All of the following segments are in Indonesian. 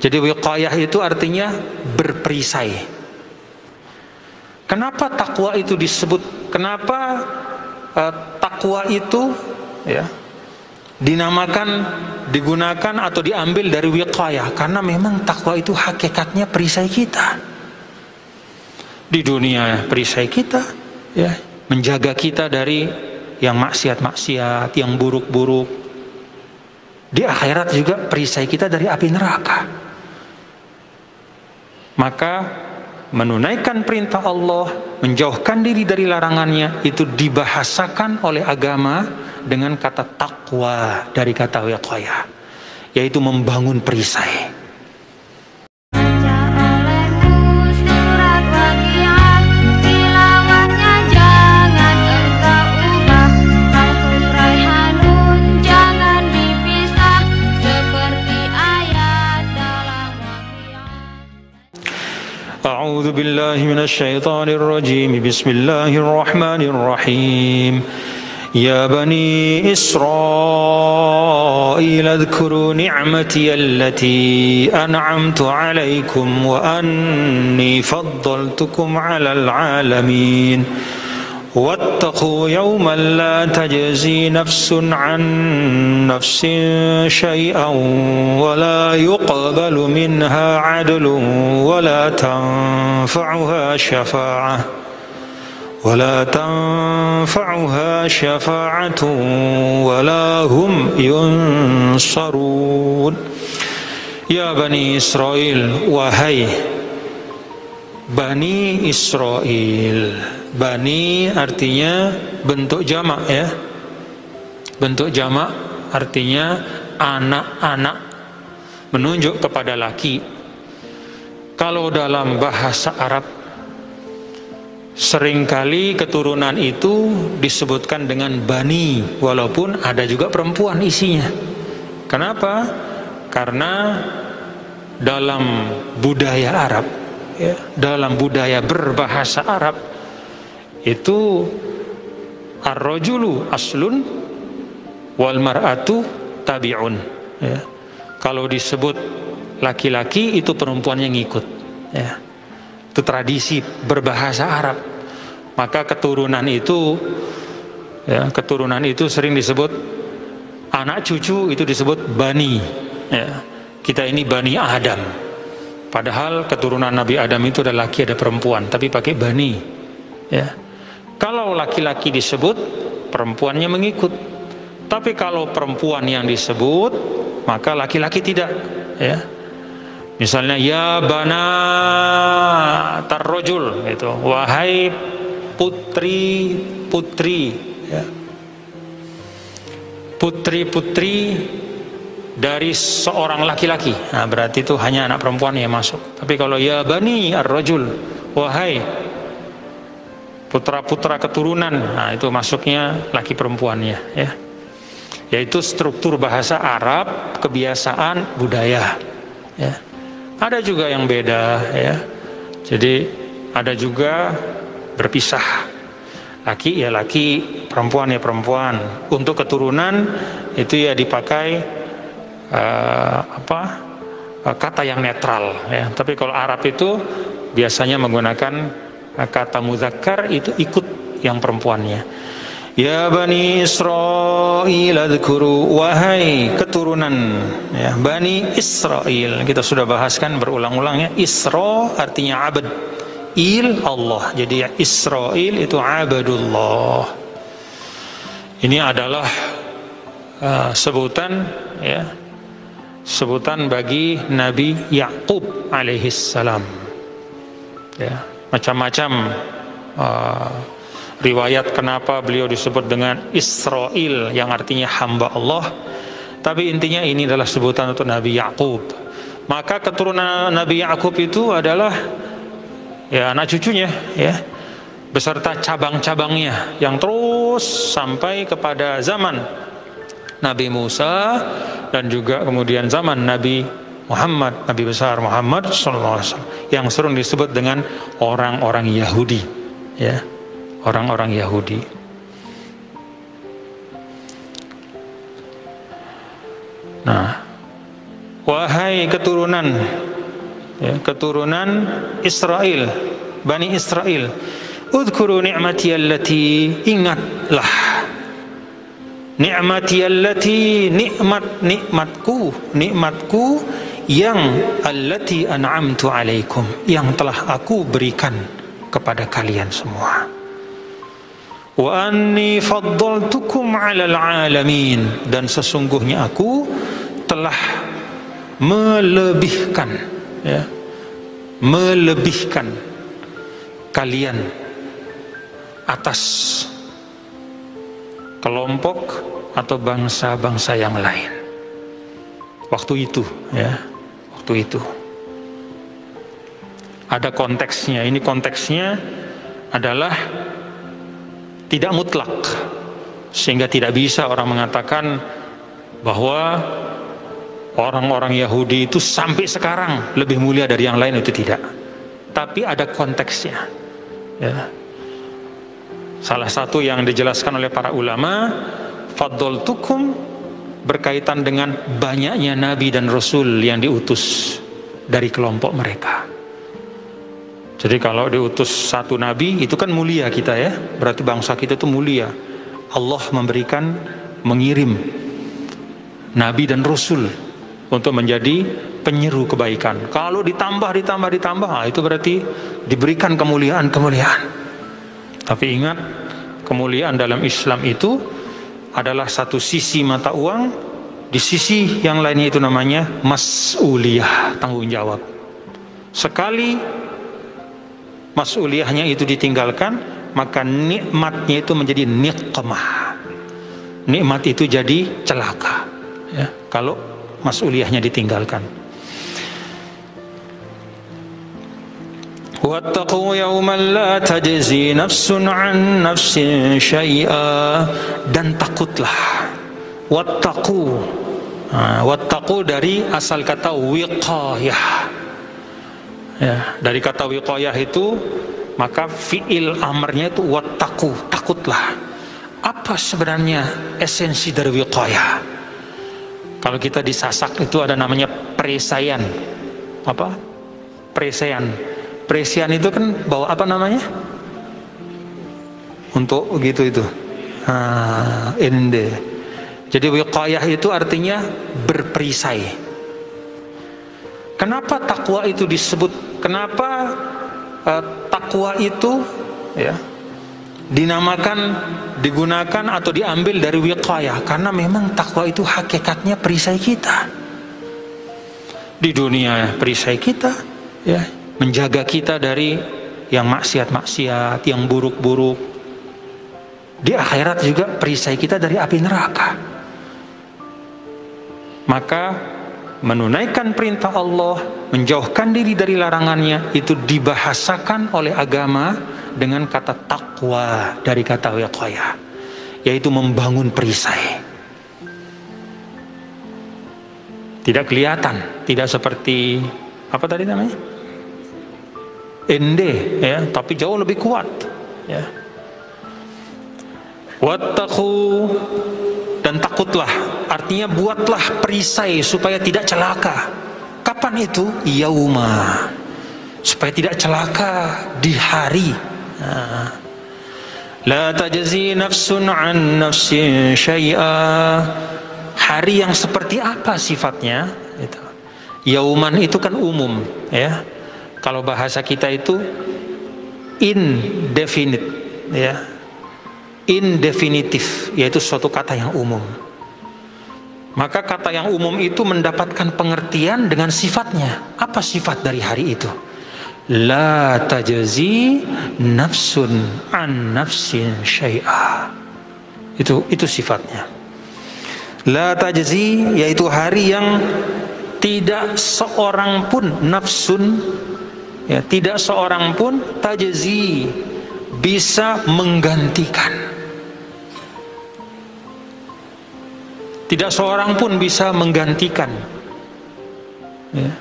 Jadi wiqayah itu artinya berperisai. Kenapa takwa itu disebut? Kenapa takwa itu ya dinamakan, digunakan atau diambil dari wiqayah? Karena memang takwa itu hakikatnya perisai kita. Di dunia perisai kita, ya, menjaga kita dari yang maksiat-maksiat, yang buruk-buruk. Di akhirat juga perisai kita dari api neraka. Maka menunaikan perintah Allah, menjauhkan diri dari larangannya, itu dibahasakan oleh agama dengan kata takwa dari kata wiqayah, yaitu membangun perisai. أعوذ بالله من الشيطان الرجيم بسم الله الرحمن الرحيم يا بني إسرائيل اذكروا نعمتي التي أنعمت عليكم وأني فضلتكم على العالمين واتقوا يوما لا تجزي نفس عن نفس شيئا ولا يقبل منها عدل ولا تنفعها شفاعة ولا هم ينصرون. Ya Bani Israel, wahai Bani Israel. Bani artinya bentuk jamak, ya. Bentuk jamak artinya anak-anak, menunjuk kepada laki. Kalau dalam bahasa Arab seringkali keturunan itu disebutkan dengan bani, walaupun ada juga perempuan isinya. Kenapa? Karena dalam budaya Arab, ya, dalam budaya berbahasa Arab itu ar-rajulu aslun wal mar'atu tabi'un, ya. Kalau disebut laki-laki itu perempuannya ngikut, ya. Itu tradisi berbahasa Arab. Maka keturunan itu, ya, keturunan itu sering disebut anak cucu, itu disebut bani, ya. Kita ini bani Adam, padahal keturunan Nabi Adam itu ada laki ada perempuan, tapi pakai bani, ya. Kalau laki-laki disebut, perempuannya mengikut. Tapi kalau perempuan yang disebut, maka laki-laki tidak, ya. Misalnya ya bana tarrojul, itu wahai putri-putri, ya. Putri-putri dari seorang laki-laki, nah berarti itu hanya anak perempuan yang masuk. Tapi kalau ya bani ar-rajul, wahai putra-putra keturunan, nah itu masuknya laki perempuannya, ya. Yaitu struktur bahasa Arab, kebiasaan, budaya, ya. Ada juga yang beda, ya. Jadi ada juga berpisah, laki ya laki, perempuan ya perempuan. Untuk keturunan itu ya dipakai kata yang netral, ya. Tapi kalau Arab itu biasanya menggunakan kata muzakkar, itu ikut yang perempuannya. Ya Bani Israel adhkuru, wahai keturunan, ya, Bani Israel. Kita sudah bahaskan berulang-ulang, ya. Isra artinya abad, il Allah. Jadi ya, Israel itu abadullah. Ini adalah sebutan, ya, sebutan bagi Nabi Yakub alaihissalam, ya. Macam-macam riwayat kenapa beliau disebut dengan Israel, yang artinya hamba Allah. Tapi intinya ini adalah sebutan untuk Nabi Yakub. Maka keturunan Nabi Yakub itu adalah, ya, anak cucunya, ya, beserta cabang-cabangnya yang terus sampai kepada zaman Nabi Musa dan juga kemudian zaman Nabi Muhammad, Nabi besar Muhammad SAW, yang sering disebut dengan orang-orang Yahudi, ya, orang-orang Yahudi. Nah, wahai keturunan, ya, keturunan Israel, Bani Israel, udhkuru ni'mati allati, ingatlah ni'mati allati, nikmatku yang allati an'amtu alaikum, yang telah aku berikan kepada kalian semua. Wa anni faddaltukum 'alal 'alamin, dan sesungguhnya aku telah melebihkan, ya, melebihkan kalian atas kelompok atau bangsa-bangsa yang lain. Waktu itu, ya, waktu itu. Ada konteksnya. Ini konteksnya adalah tidak mutlak, sehingga tidak bisa orang mengatakan bahwa orang-orang Yahudi itu sampai sekarang lebih mulia dari yang lain, itu tidak. Tapi ada konteksnya, ya. Salah satu yang dijelaskan oleh para ulama, faddaltukum berkaitan dengan banyaknya nabi dan rasul yang diutus dari kelompok mereka. Jadi kalau diutus satu nabi itu kan mulia kita, ya, berarti bangsa kita itu mulia. Allah memberikan, mengirim nabi dan rasul untuk menjadi penyeru kebaikan. Kalau ditambah, itu berarti diberikan kemuliaan. Tapi ingat, kemuliaan dalam Islam itu adalah satu sisi mata uang, di sisi yang lainnya itu namanya mas'uliyah, tanggung jawab. Sekali mas'uliyahnya itu ditinggalkan, maka nikmatnya itu menjadi niqmah. Nikmat itu jadi celaka, ya, kalau mas'uliyahnya ditinggalkan. Wattaqu yawman la tajzi nafsun an nafsin syai'a, dan takutlah. Wattaqu, wattaqu dari asal kata wiqayah, ya, dari kata wiqayah itu maka fi'il amarnya itu wattaqu, takutlah. Apa sebenarnya esensi dari wiqayah? Kalau kita disasak itu ada namanya perisaian. Apa? Perisian itu kan bawa apa namanya? Untuk gitu itu. Ende. Jadi wiqayah itu artinya berperisai. Kenapa takwa itu disebut? Kenapa takwa itu, ya, dinamakan, digunakan atau diambil dari wiqayah? Karena memang takwa itu hakikatnya perisai kita. Di dunia perisai kita, ya, menjaga kita dari yang maksiat-maksiat, yang buruk-buruk. Di akhirat juga perisai kita dari api neraka. Maka menunaikan perintah Allah, menjauhkan diri dari larangannya, itu dibahasakan oleh agama dengan kata takwa dari kata wiqayah, yaitu membangun perisai. Tidak kelihatan, tidak seperti apa tadi namanya? Ende, ya, tapi jauh lebih kuat, ya. Wattaqu, dan takutlah, artinya buatlah perisai supaya tidak celaka. Kapan itu? Yauma, supaya tidak celaka di hari. La tajzi nafsun an nafsin syai'a. Hari yang seperti apa sifatnya? Itu. Yauman itu kan umum, ya. Kalau bahasa kita itu indefinite, ya, indefinitif, yaitu suatu kata yang umum. Maka kata yang umum itu mendapatkan pengertian dengan sifatnya. Apa sifat dari hari itu? La tajzi nafsun an nafsin syai'a. Itu sifatnya. La tajzi, yaitu hari yang tidak seorang pun nafsun, ya, tidak seorang pun tajzi bisa menggantikan. Tidak seorang pun bisa menggantikan, ya,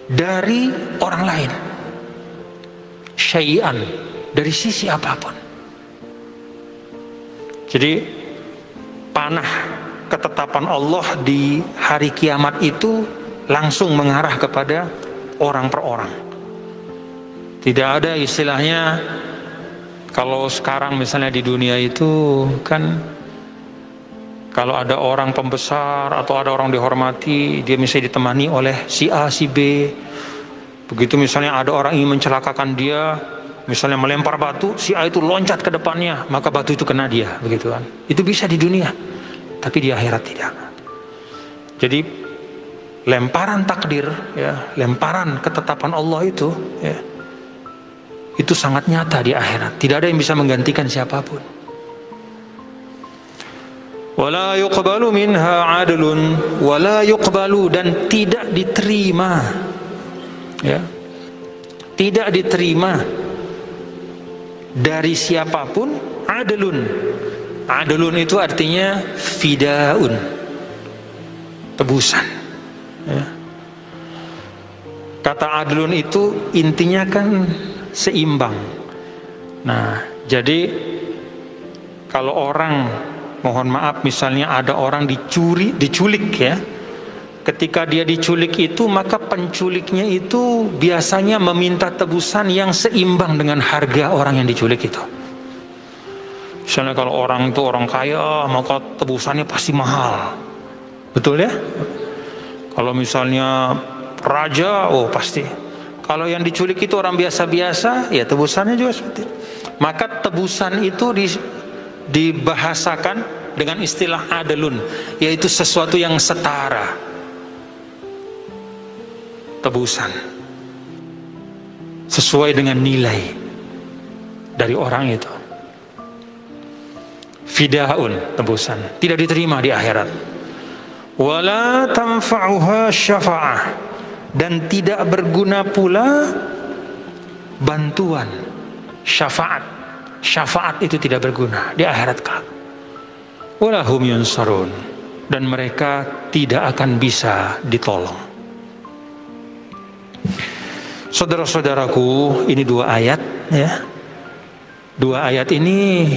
dari orang lain syai'an, dari sisi apapun. Jadi panah ketetapan Allah di hari kiamat itu langsung mengarah kepada orang per orang. Tidak ada istilahnya, kalau sekarang misalnya di dunia itu kan, kalau ada orang pembesar atau ada orang dihormati, dia misalnya ditemani oleh si A, si B. Begitu misalnya ada orang ingin mencelakakan dia, misalnya melempar batu, si A itu loncat ke depannya, maka batu itu kena dia, begitu kan. Itu bisa di dunia, tapi di akhirat tidak. Jadi lemparan takdir, ya, lemparan ketetapan Allah itu, ya, itu sangat nyata di akhirat. Tidak ada yang bisa menggantikan siapapun. Wala yuqbalu minha adlun wala yuqbalu, dan tidak diterima, ya, tidak diterima dari siapapun adlun. Adlun itu artinya fidaun, tebusan, ya. Kata adlun itu intinya kan seimbang. Nah, jadi kalau orang, mohon maaf, misalnya ada orang diculik, ya. Ketika dia diculik itu, maka penculiknya itu biasanya meminta tebusan yang seimbang dengan harga orang yang diculik itu. Misalnya kalau orang itu orang kaya, maka tebusannya pasti mahal. Betul ya? Kalau misalnya raja, oh pasti. Kalau yang diculik itu orang biasa-biasa, ya tebusannya juga seperti itu. Maka tebusan itu dibahasakan dengan istilah adlun, yaitu sesuatu yang setara. Tebusan sesuai dengan nilai dari orang itu. Fidaun, tebusan, tidak diterima di akhirat. Wala tanfa'uha syafa'ah, dan tidak berguna pula bantuan syafaat. Syafaat itu tidak berguna di akhirat kelak. Walahum yunsarun, dan mereka tidak akan bisa ditolong. Saudara-saudaraku, ini dua ayat, ya. Dua ayat ini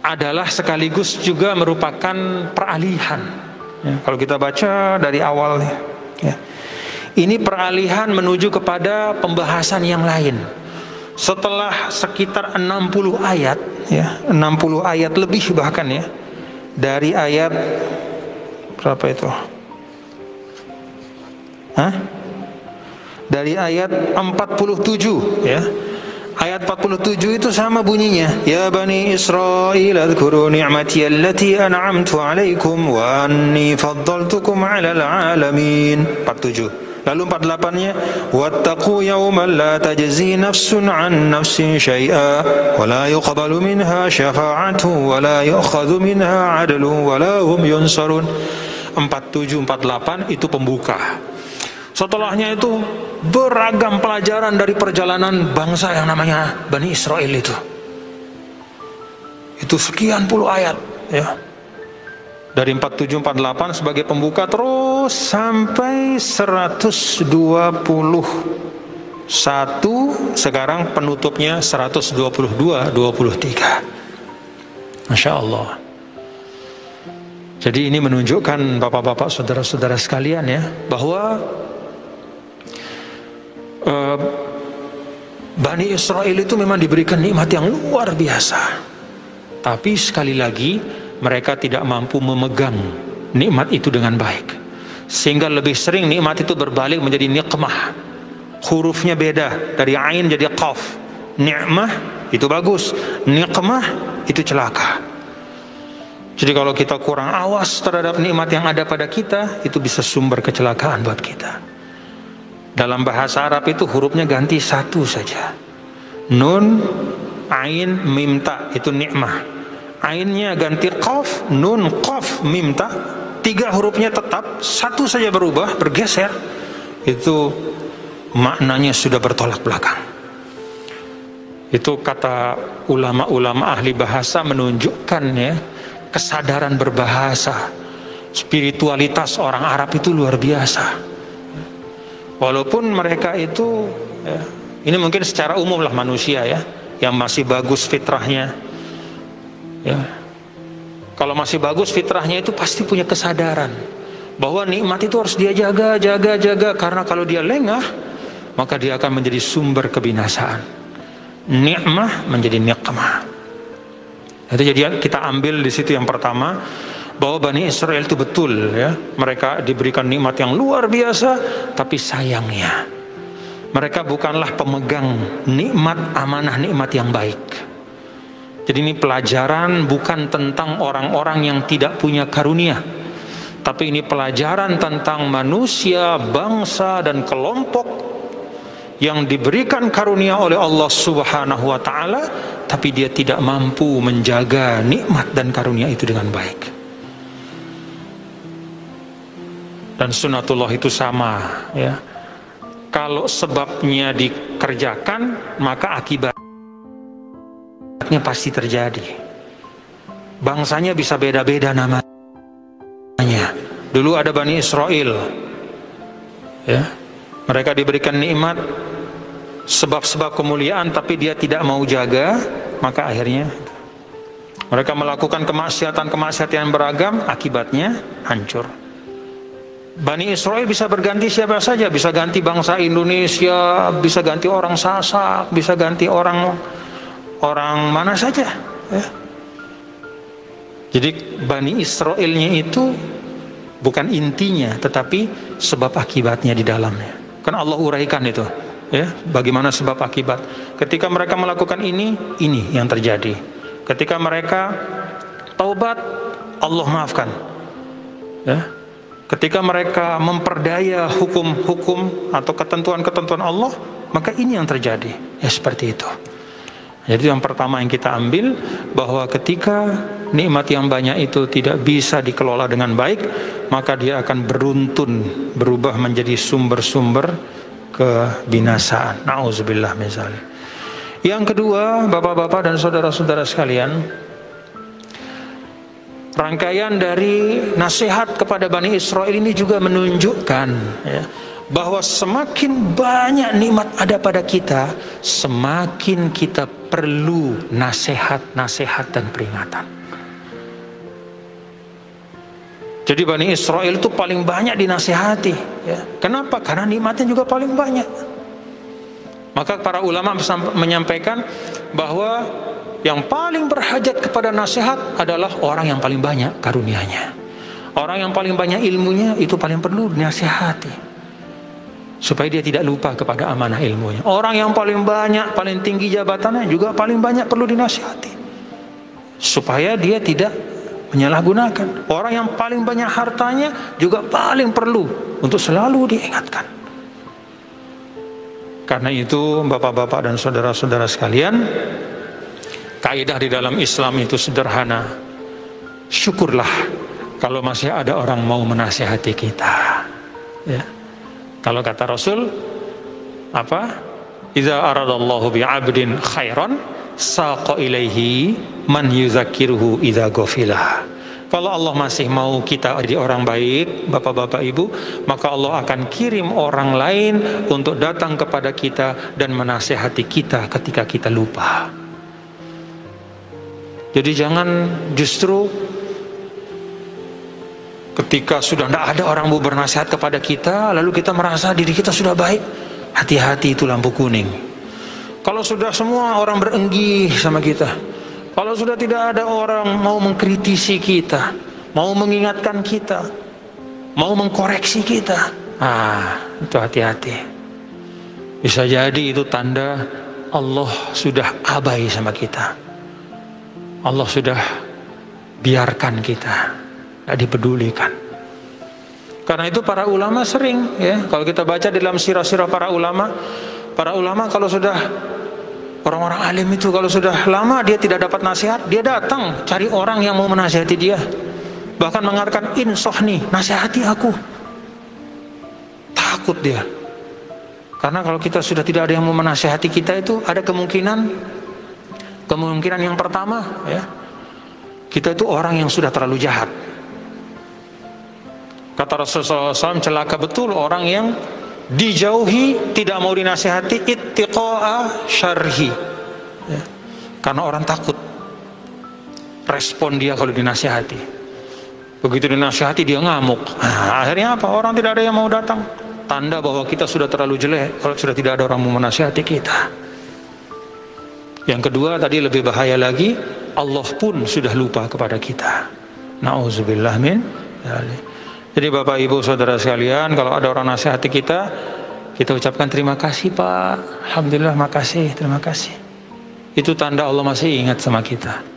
adalah sekaligus juga merupakan peralihan, ya, kalau kita baca dari awal, ya. Ini peralihan menuju kepada pembahasan yang lain. Setelah sekitar 60 ayat, ya, 60 ayat lebih bahkan, ya, dari ayat berapa itu? Dari ayat 47, ya. Ayat 47 itu sama bunyinya, ya Bani Israil adhkuru ni'mati allati an'amtu alaikum wa anni faddaltukum 'alal 'alamin. 47. Lalu 48-nya, wattaqu yawman la tajzi nafsun 'an nafsin syai'a wa la yuqbalu minha syafa'atun wa la yu'khadhu minha 'adlun wa la hum yunsarun. 47 48 itu pembuka. Setelahnya itu beragam pelajaran dari perjalanan bangsa yang namanya Bani Israel itu. Itu sekian puluh ayat, ya. Dari 47 48 sebagai pembuka terus sampai 121, sekarang penutupnya 122 23. Masya Allah. Jadi ini menunjukkan bapak-bapak, saudara-saudara sekalian, ya, bahwa Bani Israel itu memang diberikan nikmat yang luar biasa. Tapi sekali lagi mereka tidak mampu memegang nikmat itu dengan baik, sehingga lebih sering nikmat itu berbalik menjadi niqmah. Hurufnya beda, dari ain jadi qaf. Ni'mah itu bagus, niqmah itu celaka. Jadi kalau kita kurang awas terhadap nikmat yang ada pada kita, itu bisa sumber kecelakaan buat kita. Dalam bahasa Arab itu hurufnya ganti satu saja. Nun, ain, mim, ta, itu nikmah. Ainnya ganti qaf, nun, qaf, mim, ta. 3 hurufnya tetap, satu saja berubah, bergeser. Itu maknanya sudah bertolak belakang. Itu kata ulama-ulama ahli bahasa menunjukkan, ya, kesadaran berbahasa. Spiritualitas orang Arab itu luar biasa. Walaupun mereka itu, ya, ini mungkin secara umum lah manusia, ya, yang masih bagus fitrahnya, ya. Kalau masih bagus fitrahnya itu pasti punya kesadaran bahwa nikmat itu harus dia jaga, karena kalau dia lengah maka dia akan menjadi sumber kebinasaan. Nikmah menjadi nikmah. Itu jadi kita ambil di situ yang pertama, bahwa Bani Israel itu betul ya, mereka diberikan nikmat yang luar biasa, tapi sayangnya mereka bukanlah pemegang nikmat, amanah nikmat yang baik. Jadi ini pelajaran bukan tentang orang-orang yang tidak punya karunia, tapi ini pelajaran tentang manusia, bangsa dan kelompok yang diberikan karunia oleh Allah Subhanahu wa taala, tapi dia tidak mampu menjaga nikmat dan karunia itu dengan baik. Dan sunatullah itu sama ya. Kalau sebabnya dikerjakan, maka akibatnya pasti terjadi. Bangsanya bisa beda-beda namanya. Dulu ada Bani Israel ya. Mereka diberikan nikmat, sebab-sebab kemuliaan, tapi dia tidak mau jaga, maka akhirnya mereka melakukan kemaksiatan yang beragam, akibatnya hancur. Bani Israel bisa berganti siapa saja, bisa ganti bangsa Indonesia, bisa ganti orang Sasak, bisa ganti orang mana saja ya. Jadi Bani Israelnya itu bukan intinya, tetapi sebab akibatnya di dalamnya. Kan Allah uraikan itu ya, bagaimana sebab akibat. Ketika mereka melakukan ini yang terjadi. Ketika mereka taubat, Allah maafkan ya. Ketika mereka memperdaya hukum-hukum atau ketentuan-ketentuan Allah, maka ini yang terjadi. Ya seperti itu. Jadi yang pertama yang kita ambil, bahwa ketika nikmat yang banyak itu tidak bisa dikelola dengan baik, maka dia akan beruntun, berubah menjadi sumber-sumber kebinasaan. Nauzubillah min dzalik. Yang kedua, bapak-bapak dan saudara-saudara sekalian, rangkaian dari nasihat kepada Bani Israel ini juga menunjukkan ya, bahwa semakin banyak nikmat ada pada kita, semakin kita perlu nasihat-nasihat dan peringatan. Jadi Bani Israel itu paling banyak dinasihati ya. Kenapa? Karena nikmatnya juga paling banyak. Maka para ulama menyampaikan bahwa yang paling berhajat kepada nasihat adalah orang yang paling banyak karunianya. Orang yang paling banyak ilmunya itu paling perlu dinasihati, supaya dia tidak lupa kepada amanah ilmunya. Orang yang paling banyak, paling tinggi jabatannya juga paling banyak perlu dinasihati, supaya dia tidak menyalahgunakan. Orang yang paling banyak hartanya juga paling perlu untuk selalu diingatkan. Karena itu bapak-bapak dan saudara-saudara sekalian, kaidah di dalam Islam itu sederhana. Syukurlah kalau masih ada orang mau menasihati kita ya. Kalau kata Rasul apa? Idza aradallahu bi'abdin khairan saqa ilaihi man yuzakkiruhu idza ghafilah. Kalau Allah masih mau kita jadi orang baik, bapak-bapak ibu, maka Allah akan kirim orang lain untuk datang kepada kita dan menasihati kita ketika kita lupa. Jadi jangan justru ketika sudah tidak ada orang mau bernasihat kepada kita, lalu kita merasa diri kita sudah baik. Hati-hati, itu lampu kuning. Kalau sudah semua orang berenggih sama kita, kalau sudah tidak ada orang mau mengkritisi kita, mau mengingatkan kita, mau mengkoreksi kita, itu hati-hati. Bisa jadi itu tanda Allah sudah abai sama kita. Allah sudah biarkan kita, tidak dipedulikan. Karena itu para ulama sering ya, kalau kita baca dalam sirah-sirah para ulama kalau sudah orang-orang alim itu, kalau sudah lama dia tidak dapat nasihat, dia datang cari orang yang mau menasihati dia. Bahkan mengatakan, insofni, nasihati aku. Takut dia. Karena kalau kita sudah tidak ada yang mau menasihati kita, itu ada kemungkinan yang pertama ya, kita itu orang yang sudah terlalu jahat. Kata Rasulullah SAW, celaka betul orang yang dijauhi, tidak mau dinasihati, ittiqa'a syarhi ya. Karena orang takut respon dia kalau dinasihati. Begitu dinasihati dia ngamuk. Nah, akhirnya apa? Orang tidak ada yang mau datang. Tanda bahwa kita sudah terlalu jelek kalau sudah tidak ada orang mau menasihati kita. Yang kedua tadi lebih bahaya lagi, Allah pun sudah lupa kepada kita. Nauzubillah min dzalik. Jadi Bapak Ibu Saudara sekalian, kalau ada orang nasihati kita, kita ucapkan terima kasih Pak. Alhamdulillah, makasih, terima kasih. Itu tanda Allah masih ingat sama kita.